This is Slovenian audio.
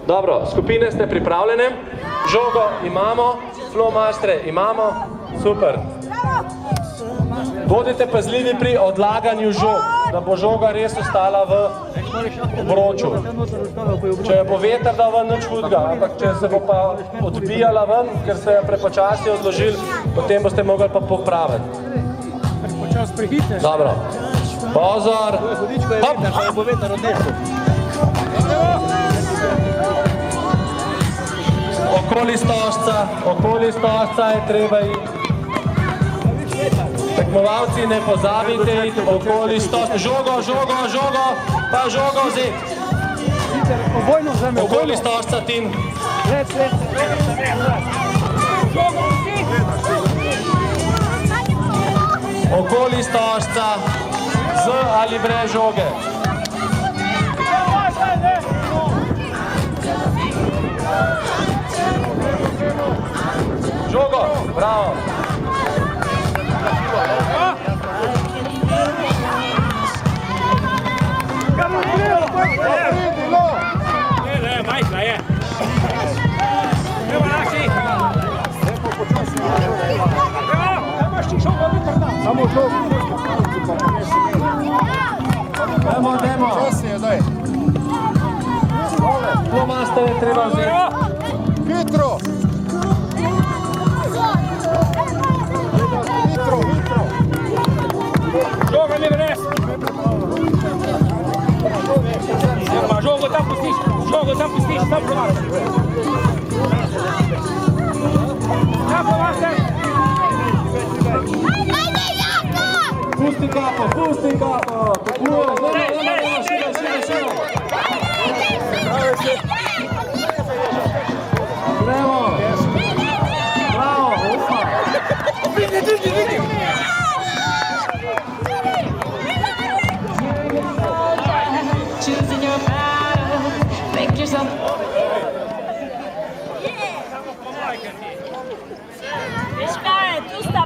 Dobro, skupine ste pripravljene? Žogo imamo, flomastre imamo, super. Bodite pazljivi pri odlaganju žog, da bo žoga res ostala v obroču. Če bo veter, da ven nič hudega, ampak če se bo pa odbijala ven, ker ste jo prepočasi odložili, potem boste mogli pa popraviti. Dobro. Pozor. Hop. Okoli stožca je treba iti. Tekmovalci, ne pozabite iti okoli stožca. Žogo, pa žogo vzeti. Okoli stožca, Tin. Okoli stožca, z ali brez žoge. Žogo, bravo. Majhna je. Evo naši. Samo žogo. Dajmo. Flomaster je treba vzeti. Hitro. Žoga mi vres. Žogo tam pustiš, tam provaš. Pusti kapo. Gremo. Bravo, upa. Vidi. Choosing your battles, make yourself. Miška je, tu sta